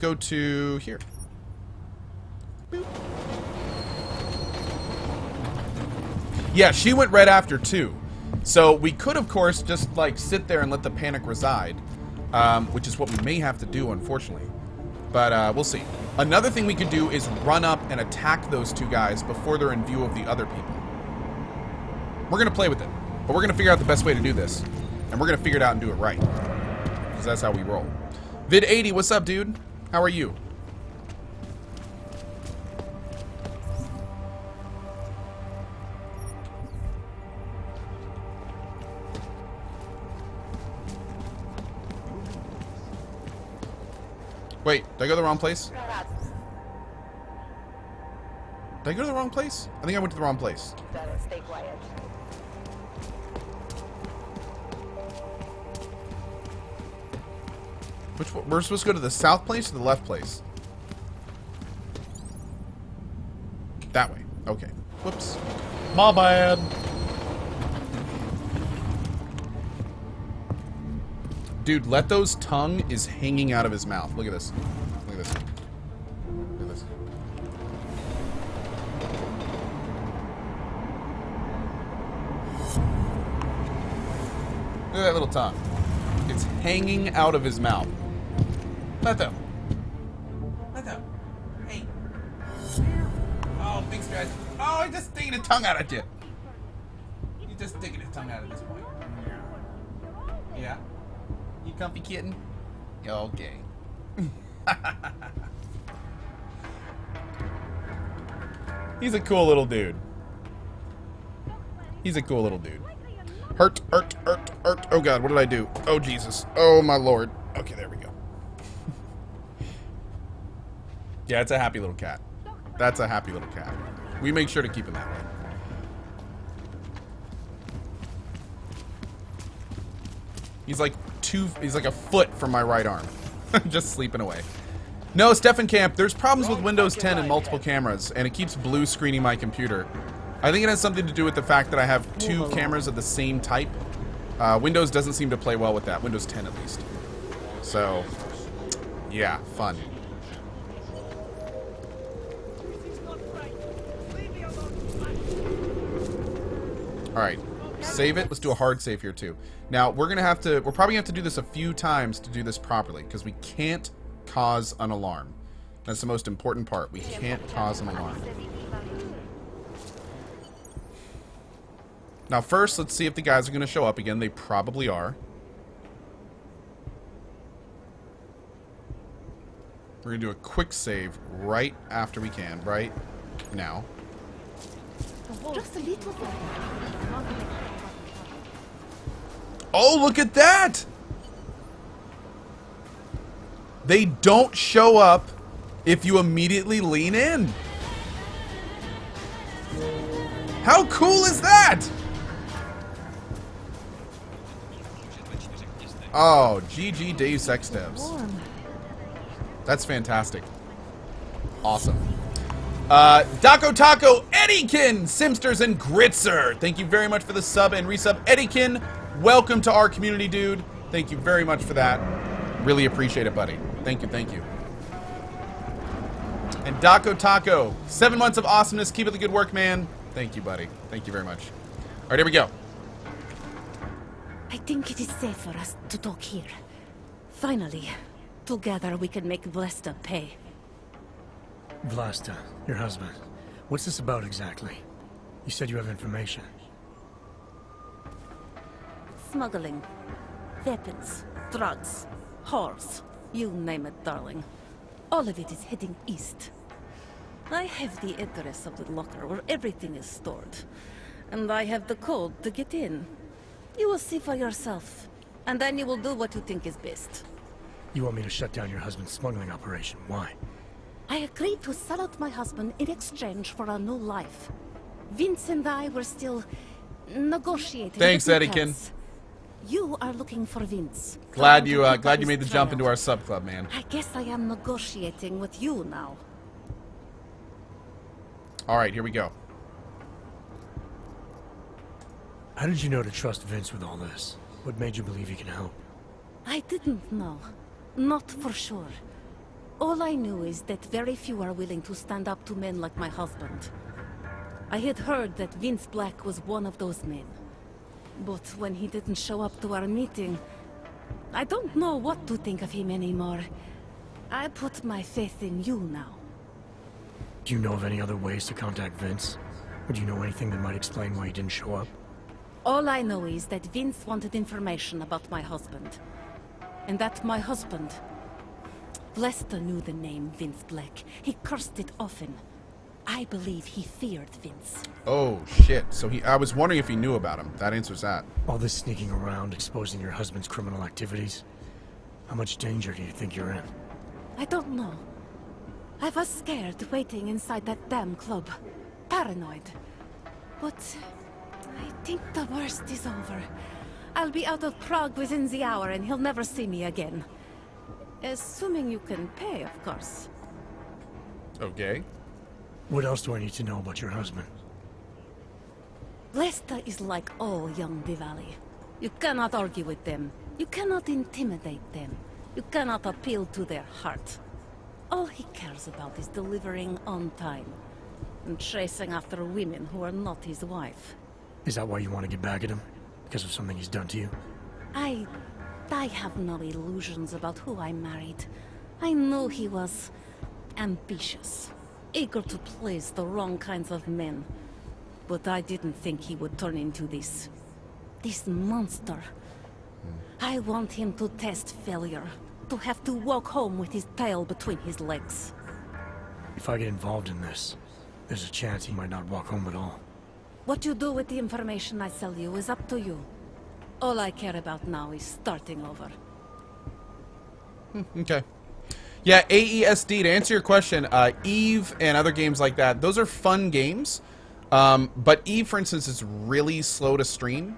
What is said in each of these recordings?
go to here. Boop. Yeah, she went right after too. So we could, of course, just like sit there and let the panic reside, which is what we may have to do, unfortunately. But we'll see. Another thing we could do is run up and attack those two guys before they're in view of the other people. We're going to play with it, but we're going to figure out the best way to do this. And we're going to figure it out and do it right. Because that's how we roll. Vid80, what's up, dude? How are you? Wait, did I go to the wrong place? Did I go to the wrong place? I think I went to the wrong place. Stay quiet. Which one? We're supposed to go to the south place or the left place? That way. Okay. Whoops. My bad. Dude, Leto's tongue is hanging out of his mouth. Look at this. Look at this. Look at this. Look at that little tongue. It's hanging out of his mouth. Leto. Leto. Hey. Oh, big stretch. Oh, he's just sticking his tongue out at you. He's just sticking his tongue out at this point. Yeah. You comfy kitten? Okay. He's a cool little dude. He's a cool little dude. Hurt. Oh god, what did I do? Oh Jesus. Oh my lord. Okay, there we go. Yeah, it's a happy little cat. That's a happy little cat. We make sure to keep him that way. He's like a foot from my right arm. Just sleeping away. No, Stefan Camp, there's problems with Windows 10 and multiple cameras, and it keeps blue screening my computer. I think it has something to do with the fact that I have two cameras of the same type. Windows doesn't seem to play well with that. Windows 10 at least. So, yeah, fun. Alright, save it. Let's do a hard save here too. Now, we're probably gonna have to do this a few times to do this properly, because we can't cause an alarm. That's the most important part. We can't cause an alarm. Now first, let's see if the guys are going to show up again. They probably are. We're going to do a quick save right after we can, right now. Just a little bit. Oh, look at that! They don't show up if you immediately lean in. How cool is that? Oh, GG Deus Ex Devs. That's fantastic. Awesome. Daco Taco, Eddiekin, Simsters, and Gritzer. Thank you very much for the sub and resub. Eddiekin, welcome to our community, dude. Thank you very much for that. Really appreciate it, buddy. Thank you, thank you. And Daco Taco, 7 months of awesomeness. Keep up the good work, man. Thank you, buddy. Thank you very much. All right, here we go. I think it is safe for us to talk here. Finally, together we can make Vlasta pay. Vlasta, your husband. What's this about exactly? You said you have information. Smuggling. Weapons. Drugs. Whores. You name it, darling. All of it is heading east. I have the address of the locker where everything is stored. And I have the code to get in. You will see for yourself. And then you will do what you think is best. You want me to shut down your husband's smuggling operation. Why? I agreed to sell out my husband in exchange for a new life. Vince and I were still negotiating. Thanks, the Eddiekin. details. You are looking for Vince. Glad you made the jump into our sub club, man. I guess I am negotiating with you now. All right, here we go. How did you know to trust Vince with all this? What made you believe he can help? I didn't know. Not for sure. All I knew is that very few are willing to stand up to men like my husband. I had heard that Vince Black was one of those men. But when he didn't show up to our meeting, I don't know what to think of him anymore. I put my faith in you now. Do you know of any other ways to contact Vince? Or do you know anything that might explain why he didn't show up? All I know is that Vince wanted information about my husband. And that my husband... Lester knew the name Vince Black. He cursed it often. I believe he feared Vince. Oh, shit. So I was wondering if he knew about him. That answers that. All this sneaking around, exposing your husband's criminal activities. How much danger do you think you're in? I don't know. I was scared waiting inside that damn club. Paranoid. But I think the worst is over. I'll be out of Prague within the hour and he'll never see me again. Assuming you can pay, of course. Okay. What else do I need to know about your husband? Lester is like all young Diwali. You cannot argue with them. You cannot intimidate them. You cannot appeal to their heart. All he cares about is delivering on time. And chasing after women who are not his wife. Is that why you want to get back at him? Because of something he's done to you? I have no illusions about who I married. I knew he was ambitious, eager to please the wrong kinds of men. But I didn't think he would turn into this monster. I want him to test failure, to have to walk home with his tail between his legs. If I get involved in this, there's a chance he might not walk home at all. What you do with the information I sell you is up to you. All I care about now is starting over. Okay. Yeah, AESD, to answer your question, Eve and other games like that, those are fun games. But Eve, for instance, is really slow to stream.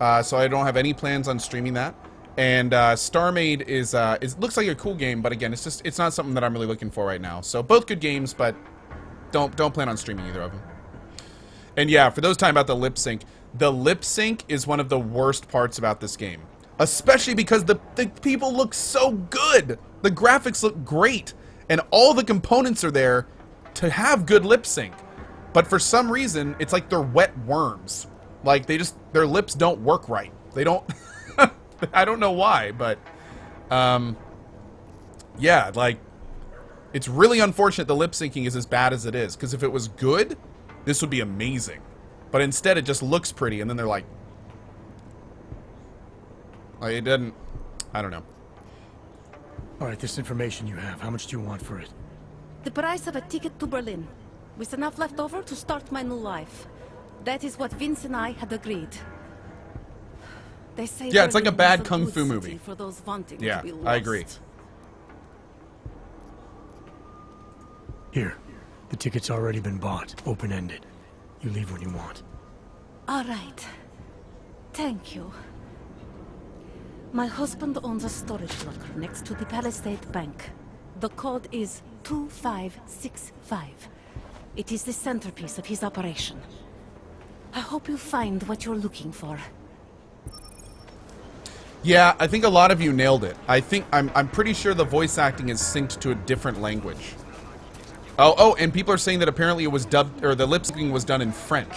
So I don't have any plans on streaming that. And StarMade is looks like a cool game, but again, it's not something that I'm really looking for right now. So both good games, but don't plan on streaming either of them. And yeah, for those talking about the lip sync is one of the worst parts about this game. Especially because the people look so good. The graphics look great. And all the components are there to have good lip sync. But for some reason, it's like they're wet worms. Like, their lips don't work right. They don't... I don't know why, but... yeah, like... It's really unfortunate the lip syncing is as bad as it is. Because if it was good, this would be amazing. But instead, it just looks pretty, and then they're like... Like, it doesn't... I don't know. Alright, this information you have, how much do you want for it? The price of a ticket to Berlin, with enough left over to start my new life. That is what Vince and I had agreed. They say yeah, it's like a Berlin bad is kung good fu city movie. For those wanting Yeah, to be lost. I agree. Here, the ticket's already been bought, open-ended. You leave when you want. All right. Thank you. My husband owns a storage locker next to the Palisade Bank. The code is 2565. It is the centerpiece of his operation. I hope you find what you're looking for. Yeah, I think a lot of you nailed it. I'm pretty sure the voice acting is synced to a different language. Oh, and people are saying that apparently it was dubbed, or the lip syncing was done in French.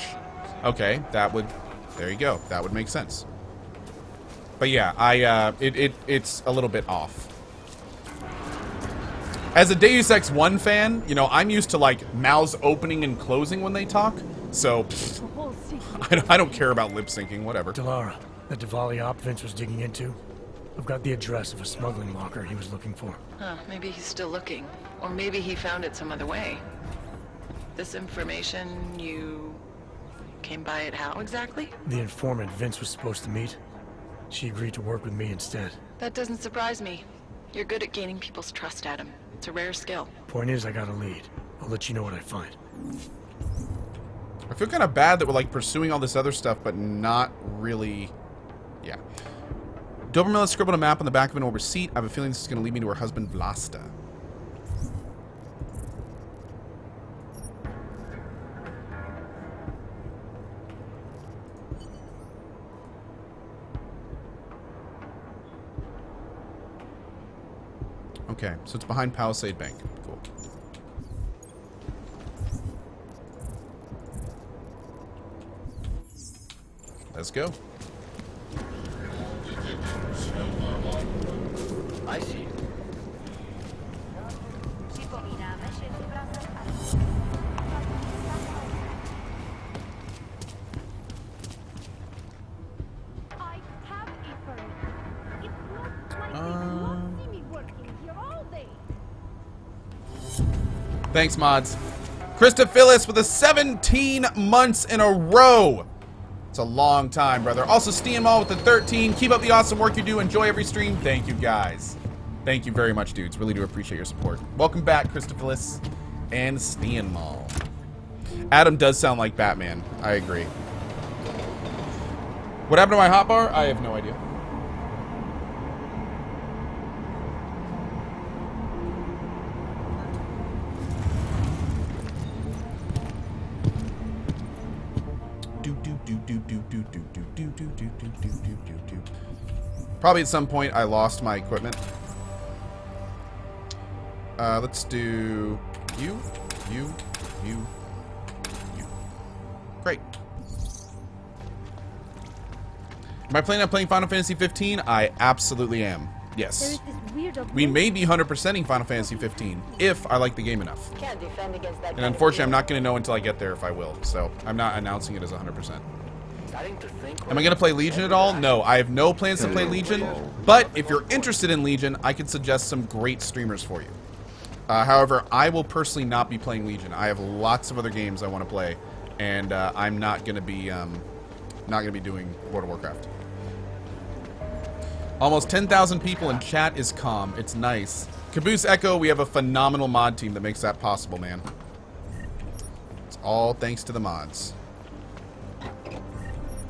Okay, there you go. That would make sense. But yeah, it's a little bit off. As a Deus Ex 1 fan, you know, I'm used to like mouths opening and closing when they talk. So, I don't care about lip syncing, whatever. Delara, that Diwali op Vince was digging into? I've got the address of a smuggling locker he was looking for. Huh, maybe he's still looking. Or maybe he found it some other way. This information, you came by it how exactly? The informant Vince was supposed to meet. She agreed to work with me instead. That doesn't surprise me. You're good at gaining people's trust, Adam. It's a rare skill. Point is, I got a lead. I'll let you know what I find. I feel kind of bad that we're like pursuing all this other stuff, but not really. Yeah. Doberman scribbled a map on the back of an old receipt. I have a feeling this is going to lead me to her husband, Vlasta. Okay, so it's behind Palisade Bank. Cool. Let's go. I see you. I have a permit. It looks like they will not see me working here all day. Thanks, mods. Krista Phyllis with a 17 months in a row. It's a long time, brother. Also, Steamall with the 13. Keep up the awesome work you do. Enjoy every stream. Thank you, guys. Thank you very much, dudes. Really do appreciate your support. Welcome back, Krista Phyllis and Steamall. Adam does sound like Batman. I agree. What happened to my hotbar? I have no idea. Probably at some point I lost my equipment. Let's do you. Great. Am I planning on playing Final Fantasy 15? I absolutely am. Yes. We may be 100%ing Final Fantasy 15 if I like the game enough. Can't defend against that. And unfortunately, I'm not going to know until I get there if I will. So I'm not announcing it as 100%. Am I going to play Legion at all? No, I have no plans to play Legion. But if you're interested in Legion, I can suggest some great streamers for you. However, I will personally not be playing Legion. I have lots of other games I want to play, and I'm not going to be doing World of Warcraft. Almost 10,000 people in chat is calm. It's nice. Caboose Echo, we have a phenomenal mod team that makes that possible, man. It's all thanks to the mods.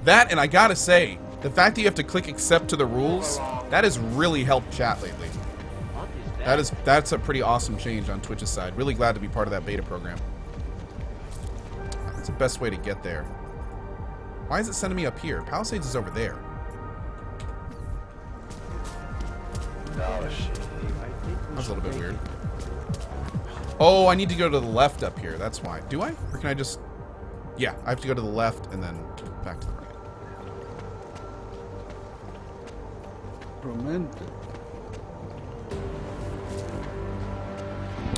That, and I gotta say, the fact that you have to click accept to the rules, that has really helped chat lately. That's a pretty awesome change on Twitch's side. Really glad to be part of that beta program. That's the best way to get there. Why is it sending me up here? Palisades is over there. Oh, shit. That's a little bit weird. Oh, I need to go to the left up here. That's why. Do I? Or can I just... Yeah, I have to go to the left and then back to the right.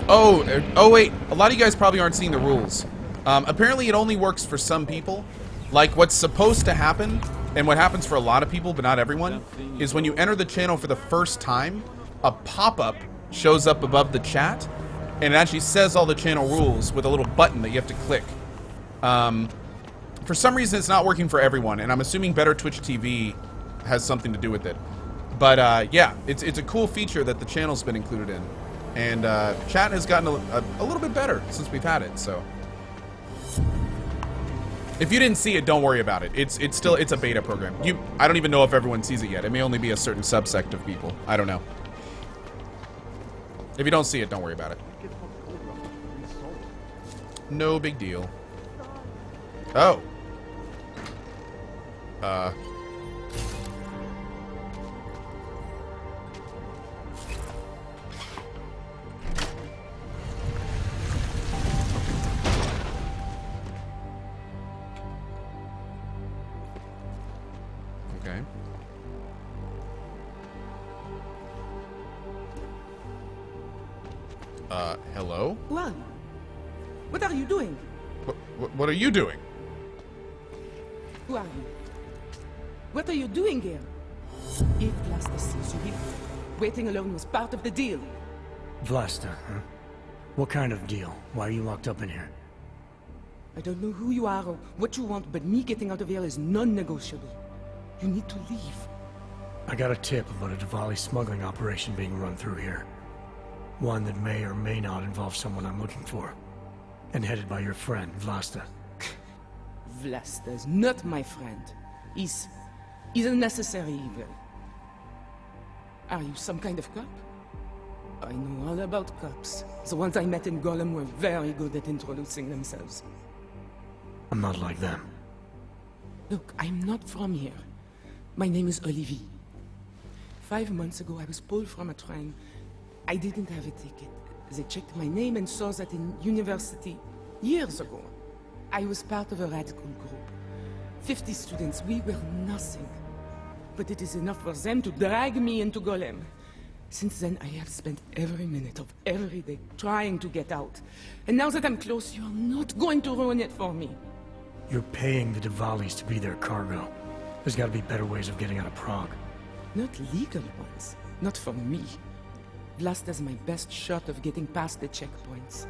Oh, wait. A lot of you guys probably aren't seeing the rules. Apparently, it only works for some people. Like, what's supposed to happen, and what happens for a lot of people, but not everyone, is when you enter the channel for the first time, a pop-up shows up above the chat, and it actually says all the channel rules with a little button that you have to click. For some reason, it's not working for everyone, and I'm assuming Better Twitch TV has something to do with it. But, yeah, it's a cool feature that the channel's been included in. And chat has gotten a little bit better since we've had it, so... If you didn't see it, don't worry about it. It's a beta program. I don't even know if everyone sees it yet. It may only be a certain subsect of people. I don't know. If you don't see it, don't worry about it. No big deal. Oh. Okay. Hello? Well, what are you doing? What are you doing? Who are you? What are you doing here? If Vlasta sees you here, waiting alone was part of the deal. Vlasta, huh? What kind of deal? Why are you locked up in here? I don't know who you are or what you want, but me getting out of here is non-negotiable. You need to leave. I got a tip about a Diwali smuggling operation being run through here. One that may or may not involve someone I'm looking for. And headed by your friend, Vlasta. Vlasta is not my friend. He's a necessary evil. Are you some kind of cop? I know all about cops. The ones I met in Golem were very good at introducing themselves. I'm not like them. Look, I'm not from here. My name is Olivier. 5 months ago, I was pulled from a train I didn't have a ticket. They checked my name and saw that in university years ago. I was part of a radical group. 50 students, we were nothing. But it is enough for them to drag me into Golem. Since then, I have spent every minute of every day trying to get out. And now that I'm close, you're not going to ruin it for me. You're paying the Diwalis to be their cargo. There's gotta be better ways of getting out of Prague. Not legal ones. Not for me. Vlasta's my best shot of getting past the checkpoints.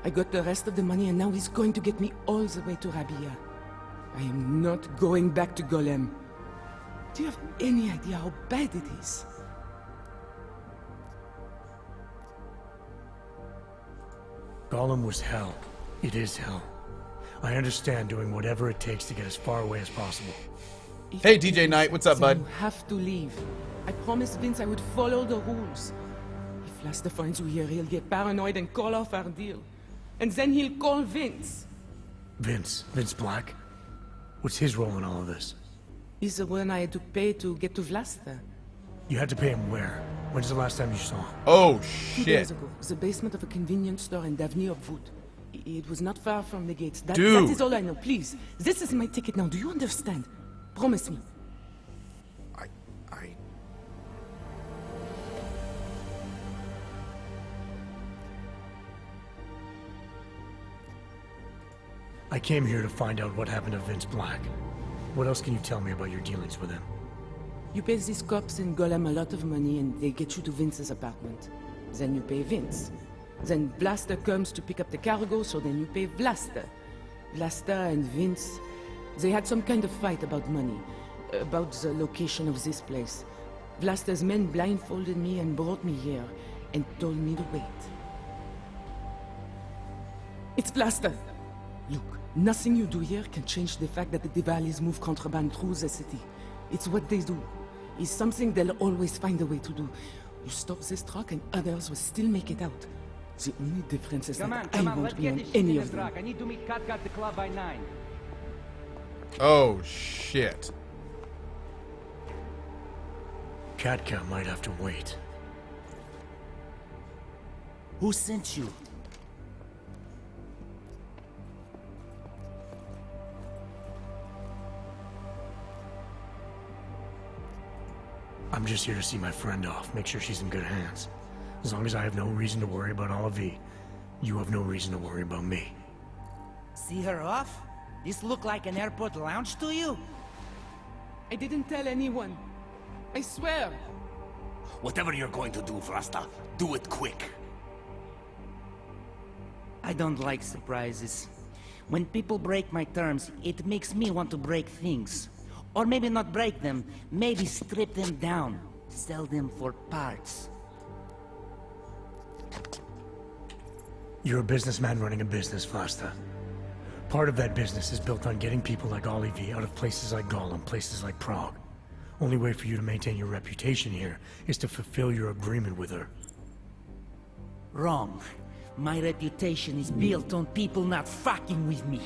I got the rest of the money and now he's going to get me all the way to Rabia. I am not going back to Golem. Do you have any idea how bad it is? Golem was hell. It is hell. I understand doing whatever it takes to get as far away as possible. If Hey, you DJ leave, Knight, what's up, then bud? You have to leave. I promised Vince I would follow the rules. If Vlasta finds you here, he'll get paranoid and call off our deal. And then he'll call Vince. Vince Black? What's his role in all of this? He's the one I had to pay to get to Vlasta. You had to pay him where? When's the last time you saw him? Oh, 2 days shit. ago, the basement of a convenience store in Davni of Wood. It was not far from the gates. That Dude. is all I know. Please, this is my ticket now. Do you understand? Promise me. I came here to find out what happened to Vince Black. What else can you tell me about your dealings with him? You pay these cops in Golem a lot of money and they get you to Vince's apartment. Then you pay Vince. Then Blaster comes to pick up the cargo, so then you pay Blaster. Blaster and Vince, they had some kind of fight about money, about the location of this place. Blaster's men blindfolded me and brought me here, and told me to wait. It's Blaster! Look, nothing you do here can change the fact that the Diwalis move contraband through the city. It's what they do. It's something they'll always find a way to do. You stop this truck and others will still make it out. The only difference is that I won't be on any of them. I need to meet Cat at the club by 9. Oh, shit. Katka might have to wait. Who sent you? I'm just here to see my friend off, make sure she's in good hands. As long as I have no reason to worry about Olivier, you have no reason to worry about me. See her off? This look like an airport lounge to you? I didn't tell anyone. I swear. Whatever you're going to do, Vrasta, do it quick. I don't like surprises. When people break my terms, it makes me want to break things. Or maybe not break them, maybe strip them down. Sell them for parts. You're a businessman running a business, Vlasta. Part of that business is built on getting people like Olivier out of places like Golem, places like Prague. Only way for you to maintain your reputation here is to fulfill your agreement with her. Wrong. My reputation is built on people not fucking with me.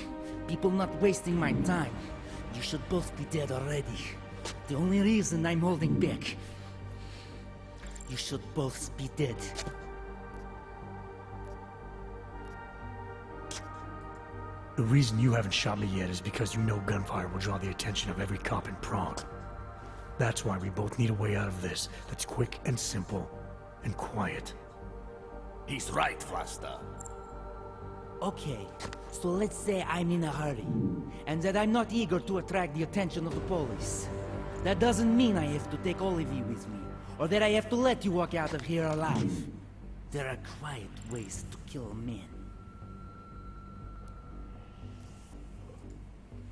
People not wasting my time. You should both be dead already. The only reason I'm holding back. You should both be dead. The reason you haven't shot me yet is because you know gunfire will draw the attention of every cop in Prague. That's why we both need a way out of this that's quick and simple and quiet. He's right, Vlasta. Okay, so let's say I'm in a hurry, and that I'm not eager to attract the attention of the police. That doesn't mean I have to take Olivier with me, or that I have to let you walk out of here alive. There are quiet ways to kill a man.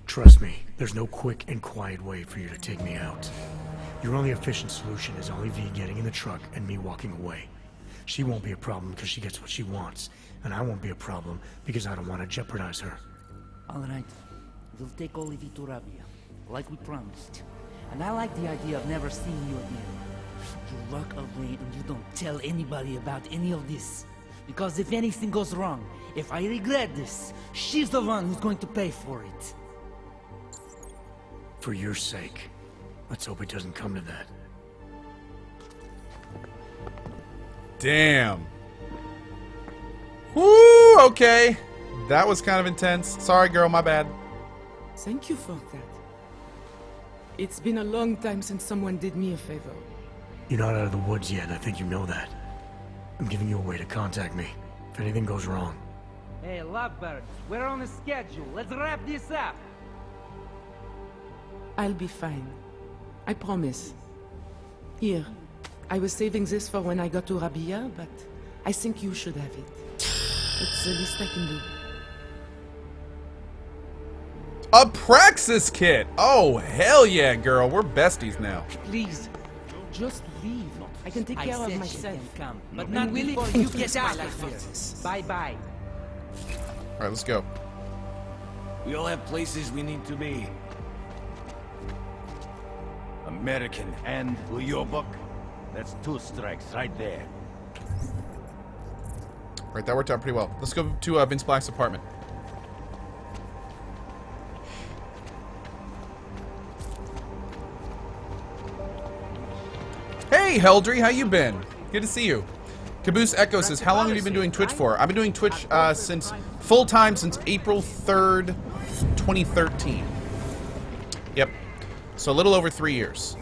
Trust me, there's no quick and quiet way for you to take me out. Your only efficient solution is Olivier getting in the truck and me walking away. She won't be a problem because she gets what she wants, and I won't be a problem because I don't want to jeopardize her. All right, we'll take Olivier to Rabia, like we promised. And I like the idea of never seeing you again. You walk away and you don't tell anybody about any of this. Because if anything goes wrong, if I regret this, she's the one who's going to pay for it. For your sake, let's hope it doesn't come to that. Damn. Woo, okay. That was kind of intense. Sorry, girl, my bad. Thank you for that. It's been a long time since someone did me a favor. You're not out of the woods yet, and I think you know that. I'm giving you a way to contact me if anything goes wrong. Hey, lovebirds, we're on a schedule. Let's wrap this up. I'll be fine. I promise. Here, I was saving this for when I got to Rabia, but I think you should have it. It's the least I can do. A Praxis kit! Oh, hell yeah, girl. We're besties now. Please, just leave. I can take care of myself. Come, but I'm not willing before to you twist get my out life of here. here. Bye-bye. Alright, let's go. We all have places we need to be. American and will your book? That's 2 strikes right there. Alright, that worked out pretty well. Let's go to Vince Black's apartment. Hey, Heldry, how you been? Good to see you. Caboose Echo says, how long have you been doing Twitch for? I've been doing Twitch since full-time since April 3rd, 2013. Yep. So a little over 3 years.